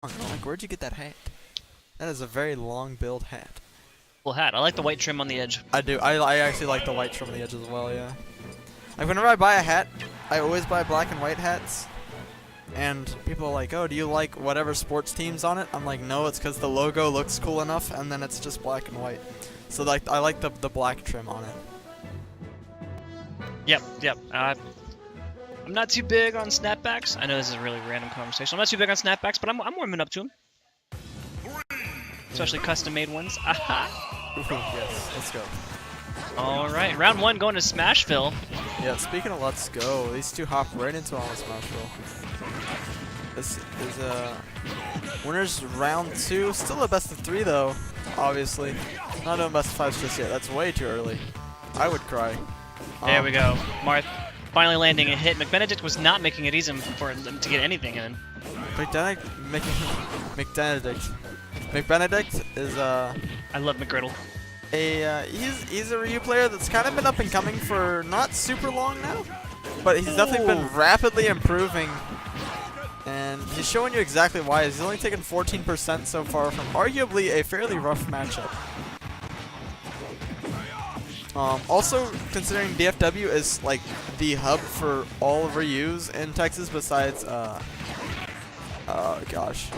Like, where'd you get that hat? That is a very long build hat. Cool hat. I like the white trim on the edge. I do. I actually like the white trim on the edge as well, yeah. Like, whenever I buy a hat, I always buy black and white hats. And people are like, oh, do you like whatever sports team's on it? I'm like, no, it's because the logo looks cool enough, and then it's just black and white. So, like, I like the black trim on it. Yep. I'm not too big on snapbacks. I know this is a really random conversation. I'm not too big on snapbacks, but I'm warming up to them. Especially custom-made ones. Aha! Yes, let's go. Alright, round one going to Smashville. Yeah, speaking of let's go, these two hop right into all Smashville. This is winners round two. Still a best of three though, obviously. Not doing best of fives just yet. That's way too early. I would cry. There we go. Marth finally landing a hit. McBenedict was not making it easy for him to get anything in. McBenedict is I love McGriddle. he's a Ryu player that's kind of been up and coming for not super long now, but he's definitely been rapidly improving, and he's showing you exactly why. He's only taken 14% so far from arguably a fairly rough matchup. Also, considering DFW is like the hub for all of Ryus in Texas besides gosh.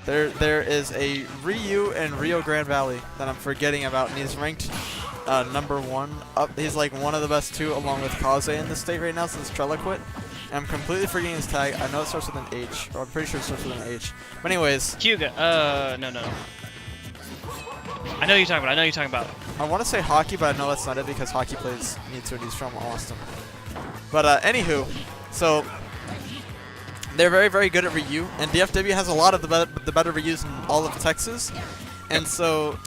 There is a Ryu in Rio Grande Valley that I'm forgetting about, and he's ranked #1. He's like one of the best two, along with Kaze in the state right now since Trella quit. And I'm completely forgetting his tag. I know it starts with an H, or I'm pretty sure it starts with an H. But anyways, Hyuga. No. I know what you're talking about. I want to say Hockey, but I know that's not it because Hockey plays Nitsu and he's from Austin. But anywho, so they're very, very good at Ryu, and DFW has a lot of the better Ryus in all of Texas. And so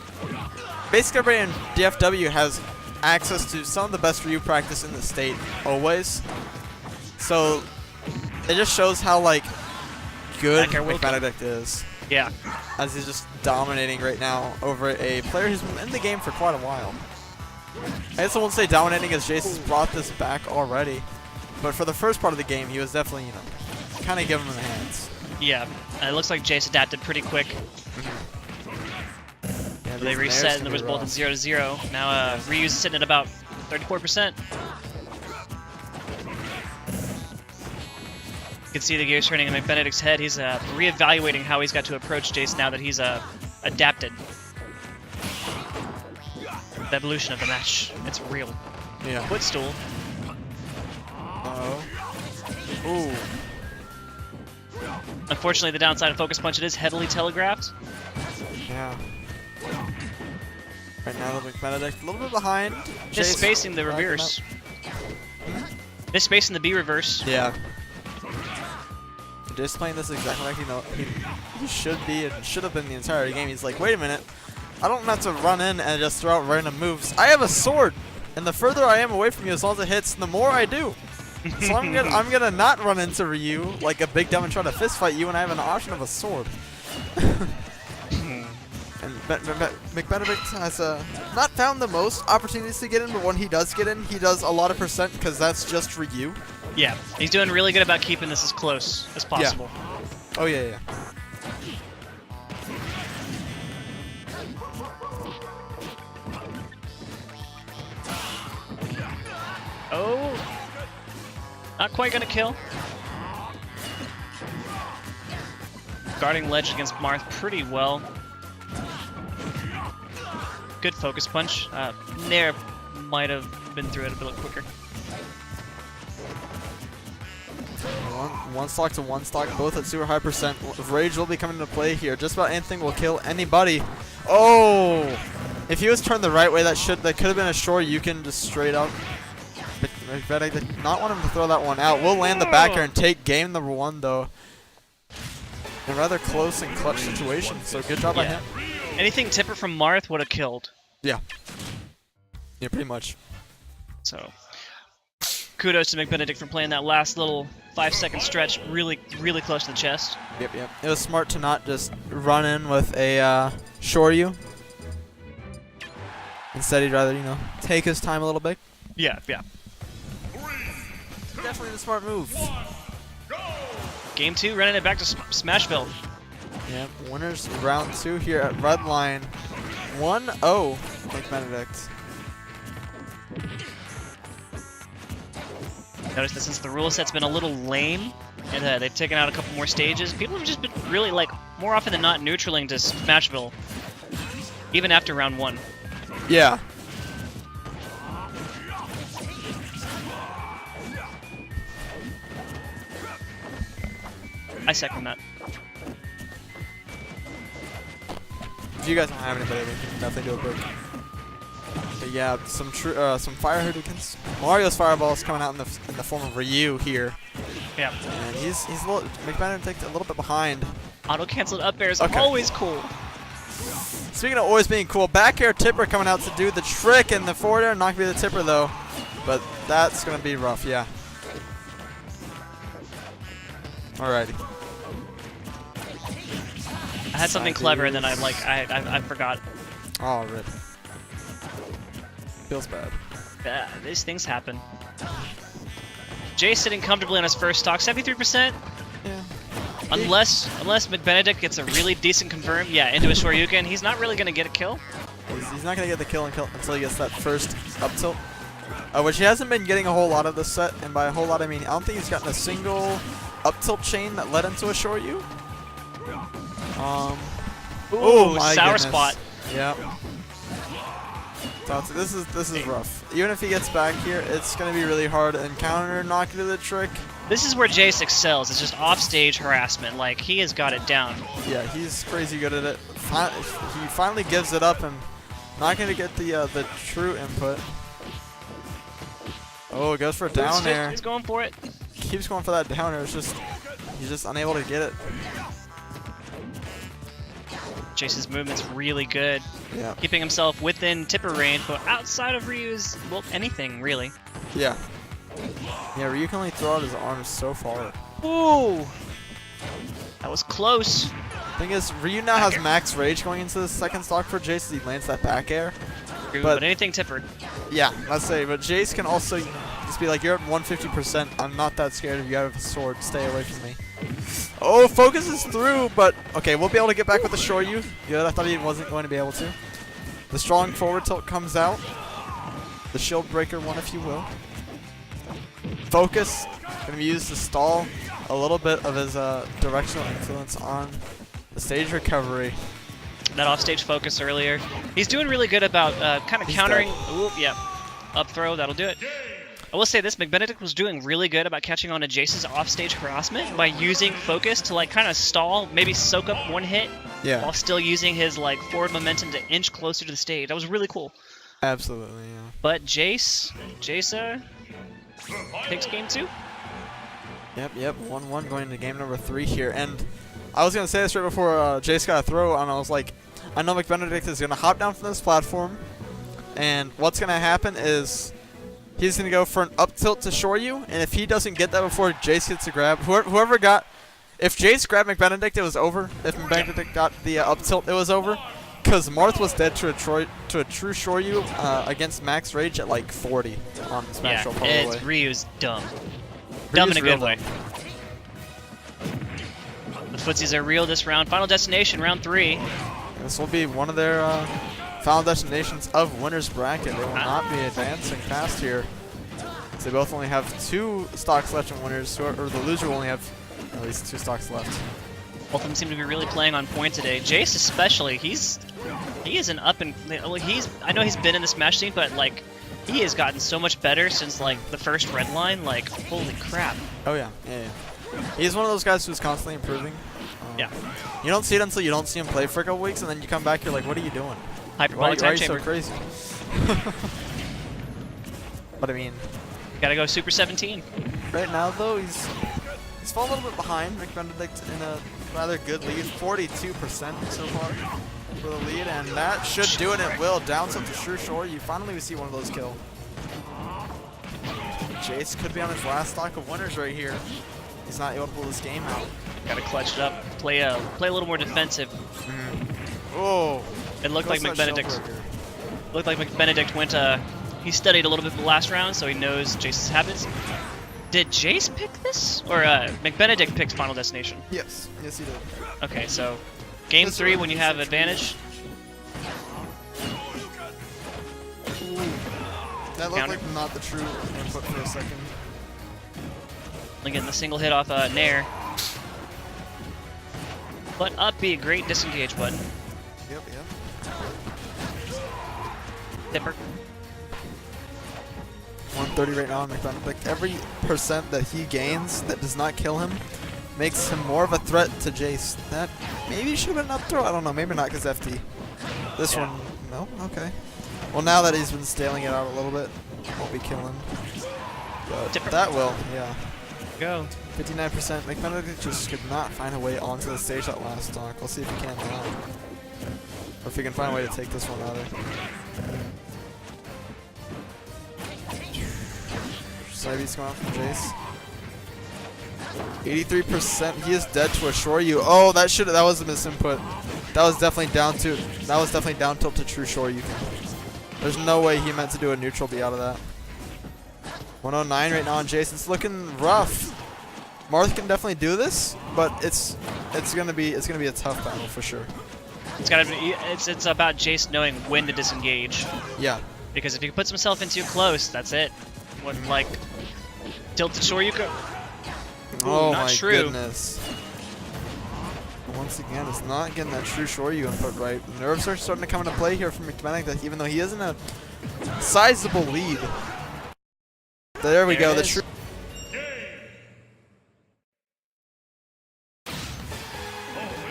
basically everybody in DFW has access to some of the best Ryu practice in the state, always. So it just shows how like good McBenedict is. Yeah. As he's just dominating right now over a player who's been in the game for quite a while. I guess I won't say dominating as Jayce has brought this back already, but for the first part of the game, he was definitely, you know, kind of giving him the hands. Yeah, and it looks like Jayce adapted pretty quick. Yeah, They reset and it was both at 0-0. Now Ryu's sitting at about 34%. You can see the gears turning in McBenedict's head. He's reevaluating how he's got to approach Jayce now that he's adapted. The evolution of the match. It's real. Yeah. Footstool. Uh-oh. Ooh. Unfortunately, the downside of Focus Punch, it is heavily telegraphed. Yeah. Right now, the McBenedict a little bit behind. Just spacing the reverse. Just spacing the B reverse. Yeah. Just playing this exactly like he should be and should have been the entire game. He's like, wait a minute, I don't have to run in and just throw out random moves. I have a sword, and the further I am away from you, as long as it hits, the more I do. So I'm gonna not run into Ryu like a big dumb and try to fist fight you when I have an option of a sword. And McBenedict has not found the most opportunities to get in, but when he does get in, he does a lot of percent because that's just Ryu. Yeah, he's doing really good about keeping this as close as possible. Yeah. Oh yeah. Oh, not quite gonna kill. Guarding ledge against Marth pretty well. Good focus punch. Nair might have been through it a bit quicker. One stock to one stock, both at super high percent. Rage will be coming into play here. Just about anything will kill anybody. Oh! If he was turned the right way, that could have been a short. You can just straight up. I did not want him to throw that one out. We'll land the backer and take game number one though. A rather close and clutch situation. So good job by him. Anything tipper from Marth would have killed. Yeah. Yeah, pretty much. So kudos to McBenedict for playing that last little 5-second stretch really close to the chest. Yep. It was smart to not just run in with a Shoryu. Instead, he'd rather, take his time a little bit. Yeah. Definitely the smart move. Game 2, running it back to Smashville. Yep, winners round 2 here at red line. 1-0 McBenedict. Notice that since the rule set's been a little lame, and they've taken out a couple more stages, people have just been really, like, more often than not neutraling to Smashville, even after round 1. Yeah. I second that. If you guys don't have anybody, we can definitely do a break. But yeah, some fire hurricanes. Mario's fireball's coming out in the form of Ryu here. Yeah. And he's a little McBenedict a little bit behind. Auto canceled up airs Okay. always cool. Speaking of always being cool, back air tipper coming out to do the trick, and the forward air not gonna be the tipper though. But that's gonna be rough, yeah. Alrighty. I had something clever and then I forgot. Oh, rip. Feels bad. Yeah, these things happen. Jayce sitting comfortably on his first stock, 73%. Yeah. Unless McBenedict gets a really decent confirm, yeah, into a Shoryuken, he's not really gonna get a kill. He's not gonna get the kill until he gets that first up tilt, which he hasn't been getting a whole lot of this set. And by a whole lot, I mean I don't think he's gotten a single up tilt chain that led into a Shoryu. Ooh, my sour goodness. spot. Yep. So this is rough. Even if he gets back here, it's gonna be really hard. And counter not gonna do the trick. This is where Jayce excels. It's just offstage harassment. Like, he has got it down. Yeah, he's crazy good at it. He finally gives it up and not gonna get the true input. Oh, goes for a down air. He's going for it. Keeps going for that down air. It's just he's just unable to get it. Jayce's movement's really good. Yeah. Keeping himself within tipper range, but outside of Ryu's, well, anything, really. Yeah. Yeah, Ryu can only throw out his arms so far. Ooh! That was close. Thing is, Ryu now has max rage going into the second stock for Jayce as he lands that back air. But anything tippered. Yeah, let's say. But Jayce can also just be like, you're at 150%. I'm not that scared of you. I have a sword. Stay away from me. Oh, focuses through, but okay, we'll be able to get back with the Shoryu. Good, I thought he wasn't going to be able to. The strong forward tilt comes out. The shield breaker one, if you will. Focus, going to be used to stall a little bit of his directional influence on the stage recovery. That offstage focus earlier. He's doing really good about kind of countering. Ooh, yeah. Up throw, that'll do it. I will say this, McBenedict was doing really good about catching on to Jayce's offstage harassment by using focus to like kind of stall, maybe soak up one hit, while still using his like forward momentum to inch closer to the stage. That was really cool. Absolutely, yeah. But Jayce takes game 2. Yep, 1-1 going into game number 3 here. And I was going to say this right before Jayce got a throw, and I was like, I know McBenedict is going to hop down from this platform, and what's going to happen is he's going to go for an up tilt to Shoryu, and if he doesn't get that before Jayce gets a grab, whoever got, if Jayce grabbed McBenedict, it was over. If McBenedict got the up tilt, it was over. Because Marth was dead to a true Shoryu against max rage at like 40 on Smash Roll probably. Ryu's dumb. Dumb in a good way. The footsies are real this round. Final destination, round 3. This will be one of their final destinations of winner's bracket. They will not be advancing past here. So they both only have 2 stocks left in winners, or the loser will only have at least 2 stocks left. Both of them seem to be really playing on point today. Jayce especially, he is an up and I know he's been in the Smash scene, but like he has gotten so much better since like the first red line. Like holy crap. Oh yeah. He's one of those guys who's constantly improving. Yeah. You don't see it until you don't see him play for a couple weeks, and then you come back, you're like, what are you doing? Hyperbolic Why are time you so chamber. crazy? But I mean, gotta go Super 17. right now though, he's fallen a little bit behind McBenedict in a rather good lead, 42% so far for the lead, and that should do it. It will. Down tilt to True Shore. You finally see one of those kill. Jayce could be on his last stock of winners right here. He's not able to pull this game out. Gotta clutch it up. Play a little more defensive. Oh, It looked like McBenedict went. He studied a little bit the last round, so he knows Jayce's habits. Did Jayce pick this, or McBenedict picked Final Destination? Yes, he did. Okay, so Game 3 when you have advantage. That looked Counter. like not the true input for a second. Only getting the single hit off Nair. But up B, great disengage button. Yep, yep. Dipper. 130 right now on McBenedict. Like every percent that he gains that does not kill him makes him more of a threat to Jayce. That maybe should have been up throw. I don't know. Maybe not because FD. This one, no? Okay. Well, now that he's been staling it out a little bit, won't be killing. But Dipper. that will, yeah. Go. 59%. McBenedict just could not find a way onto the stage that last stock. We'll see if he can now. Or if he can find a way to take this one out of it. Snivy's going out from Jayce. 83%. He is dead to assure you. Oh, that was a misinput. That was definitely down to down tilt to true Shoryu. There's no way he meant to do a neutral B out of that. 109 right now on Jayce. It's looking rough. Marth can definitely do this, but it's gonna be a tough battle for sure. It's about Jayce knowing when to disengage. Yeah. Because if he puts himself in too close, that's it. When like tilted Shoryuken. Oh not my true. goodness. Once again, it's not getting that true Shoryu input right. Nerves are starting to come into play here from McBenedict, even though he is in a sizable lead. There we go. The true.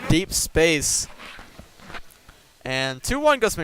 Deep space. And 2-1 goes